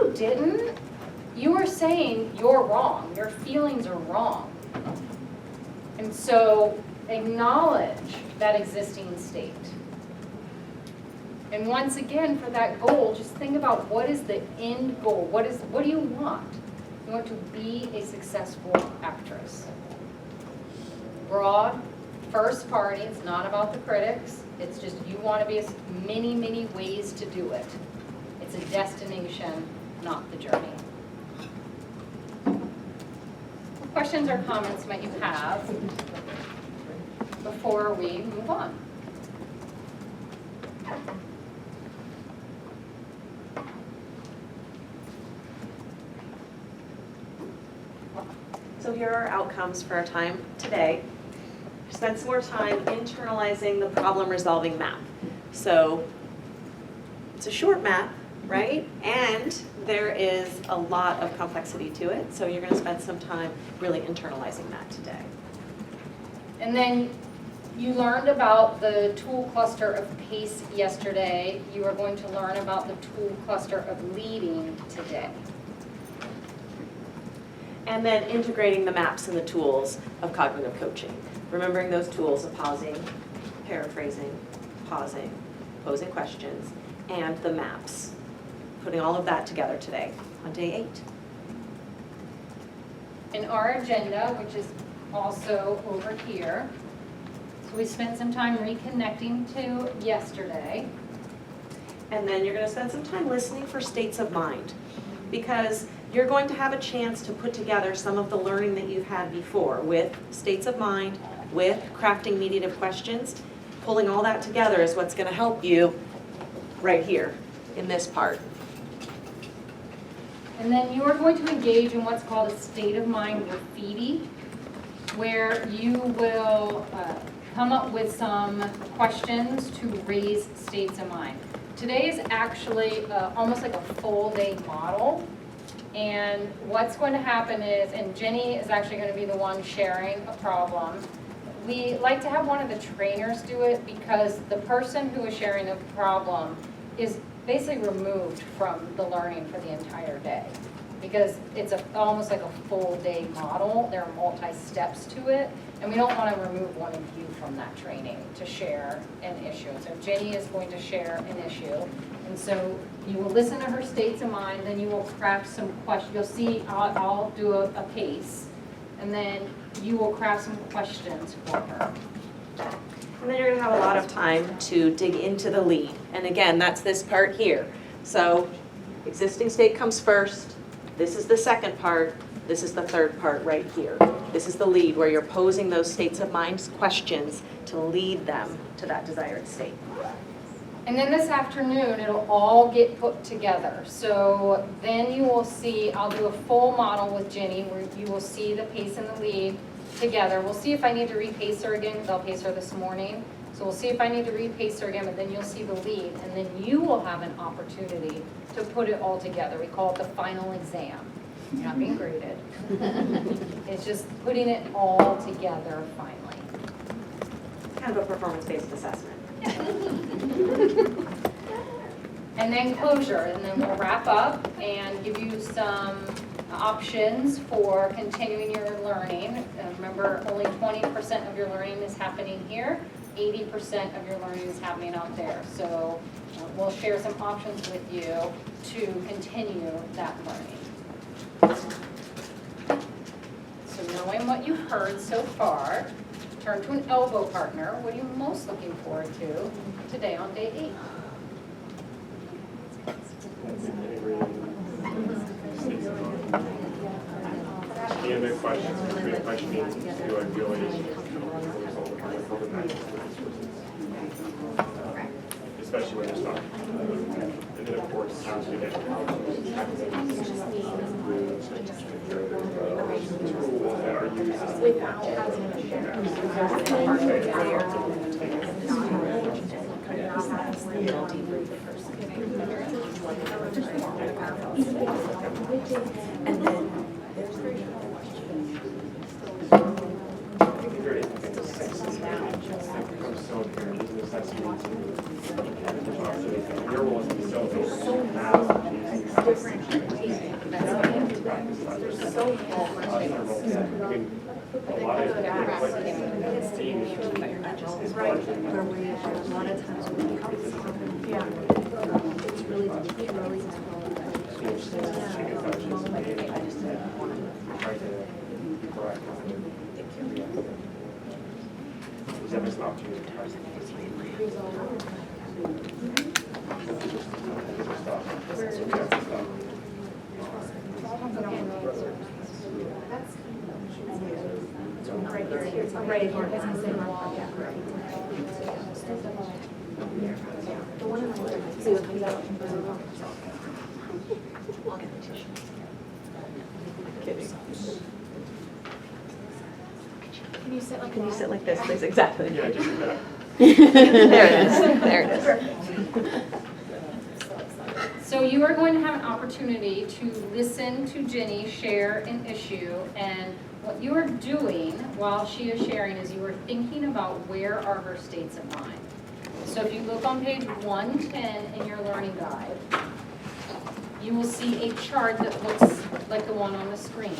you didn't, you are saying you're wrong. Your feelings are wrong. And so acknowledge that existing state. And once again, for that goal, just think about what is the end goal? What do you want? You want to be a successful actress. Broad, first party, it's not about the critics. It's just you want to be many, many ways to do it. It's a destination, not the journey. What questions or comments might you have before we move on? So here are our outcomes for our time today. Spend some more time internalizing the problem-resolving map. So it's a short map, right? And there is a lot of complexity to it. So you're going to spend some time really internalizing that today. And then you learned about the tool cluster of PACE yesterday. You are going to learn about the tool cluster of leading today. And then integrating the maps and the tools of cognitive coaching. Remembering those tools of pausing, paraphrasing, pausing, posing questions, and the maps. Putting all of that together today on day 8. In our agenda, which is also over here, so we spent some time reconnecting to yesterday. And then you're going to spend some time listening for states of mind, because you're going to have a chance to put together some of the learning that you've had before with states of mind, with crafting mediative questions. Pulling all that together is what's going to help you right here in this part. And then you are going to engage in what's called a state of mind graffiti, where you will come up with some questions to raise states of mind. Today is actually almost like a full day model. And what's going to happen is, and Jenny is actually going to be the one sharing a problem. We like to have one of the trainers do it because the person who is sharing the problem is basically removed from the learning for the entire day. Because it's almost like a full day model. There are multi-steps to it. And we don't want to remove one of you from that training to share an issue. So Jenny is going to share an issue. And so you will listen to her states of mind, then you will craft some questions. You'll see I'll do a case, and then you will craft some questions for her. And then you're going to have a lot of time to dig into the lead. And again, that's this part here. So existing state comes first. This is the second part. This is the third part right here. This is the lead, where you're posing those states of mind questions to lead them to that desired state. And then this afternoon, it'll all get put together. So then you will see, I'll do a full model with Jenny where you will see the pace and the lead together. We'll see if I need to repace her again, because I'll pace her this morning. So we'll see if I need to repace her again, but then you'll see the lead. And then you will have an opportunity to put it all together. We call it the final exam. You're not being graded. It's just putting it all together finally. It's kind of a performance-based assessment. And then closure, and then we'll wrap up and give you some options for continuing your learning. Remember, only 20% of your learning is happening here, 80% of your learning is happening out there. So we'll share some options with you to continue that learning. So knowing what you've heard so far, turn to an elbow partner. What are you most looking forward to today on day 8? Any other questions between questioning do I feel especially when you're stuck. And then of course how to get tools that are used Without having to And then your role is to facilitate Can you sit like this, please? Exactly. Yeah, just do that. There it is, there it is. So you are going to have an opportunity to listen to Ginny share an issue, and what you are doing while she is sharing is you are thinking about where are her states of mind. So if you look on page 110 in your learning guide, you will see a chart that looks like the one on the screen.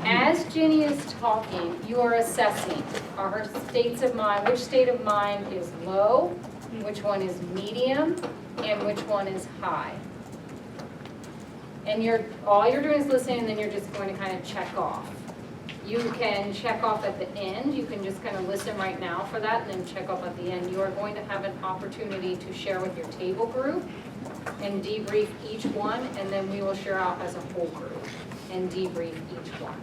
As Ginny is talking, you are assessing, are her states of mind, which state of mind is low, which one is medium, and which one is high. And all you're doing is listening, and then you're just going to kind of check off. You can check off at the end, you can just kind of listen right now for that, and then check off at the end. You are going to have an opportunity to share with your table group and debrief each one, and then we will share out as a whole group and debrief each one.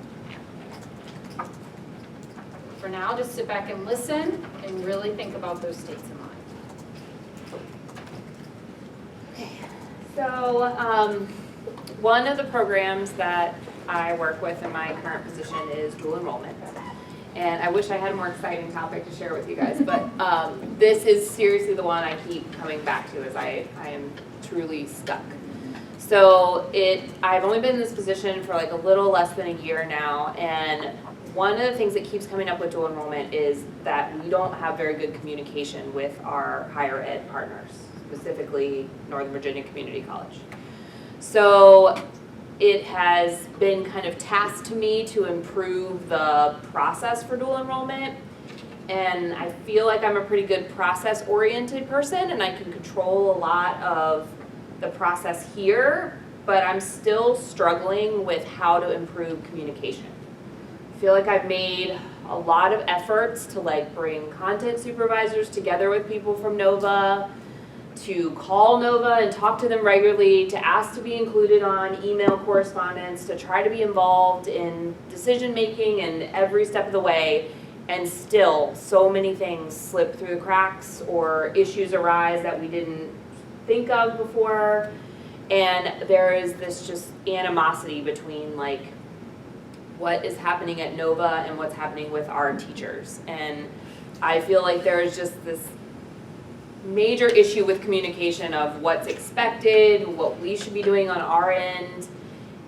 For now, just sit back and listen and really think about those states of mind. So, one of the programs that I work with in my current position is dual enrollment. And I wish I had a more exciting topic to share with you guys, but this is seriously the one I keep coming back to as I am truly stuck. So I've only been in this position for like a little less than a year now, and one of the things that keeps coming up with dual enrollment is that we don't have very good communication with our higher ed partners, specifically Northern Virginia Community College. So it has been kind of tasked to me to improve the process for dual enrollment, and I feel like I'm a pretty good process-oriented person and I can control a lot of the process here, but I'm still struggling with how to improve communication. I feel like I've made a lot of efforts to like bring content supervisors together with people from Nova, to call Nova and talk to them regularly, to ask to be included on email correspondence, to try to be involved in decision making and every step of the way, and still so many things slip through the cracks or issues arise that we didn't think of before, and there is this just animosity between like what is happening at Nova and what's happening with our teachers. And I feel like there is just this major issue with communication of what's expected, what we should be doing on our end,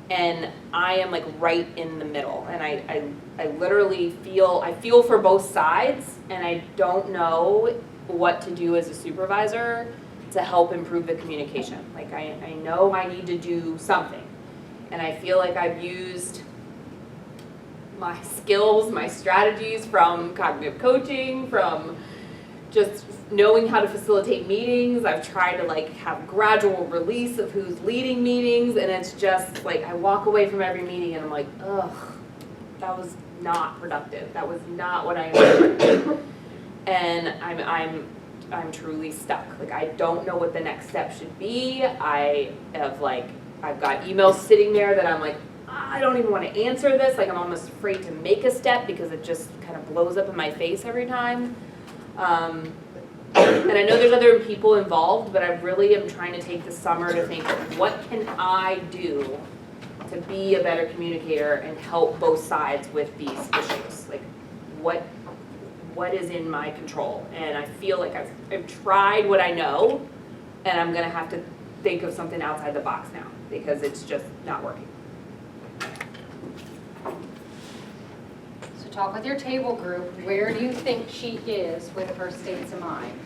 and I am like right in the middle. And I literally feel for both sides, and I don't know what to do as a supervisor to help improve the communication. Like I know I need to do something, and I feel like I've used my skills, my strategies from cognitive coaching, from just knowing how to facilitate meetings. I've tried to like have gradual release of who's leading meetings, and it's just like I walk away from every meeting and I'm like, ugh, that was not productive. That was not what I intended. And I'm truly stuck. Like I don't know what the next step should be. I've got emails sitting there that I'm like, I don't even want to answer this. Like I'm almost afraid to make a step because it just kind of blows up in my face every time. And I know there's other people involved, but I really am trying to take the summer to think, what can I do to be a better communicator and help both sides with these issues? Like what is in my control? And I feel like I've tried what I know, and I'm gonna have to think of something outside the box now because it's just not working. So talk with your table group, where do you think she is with her states of mind?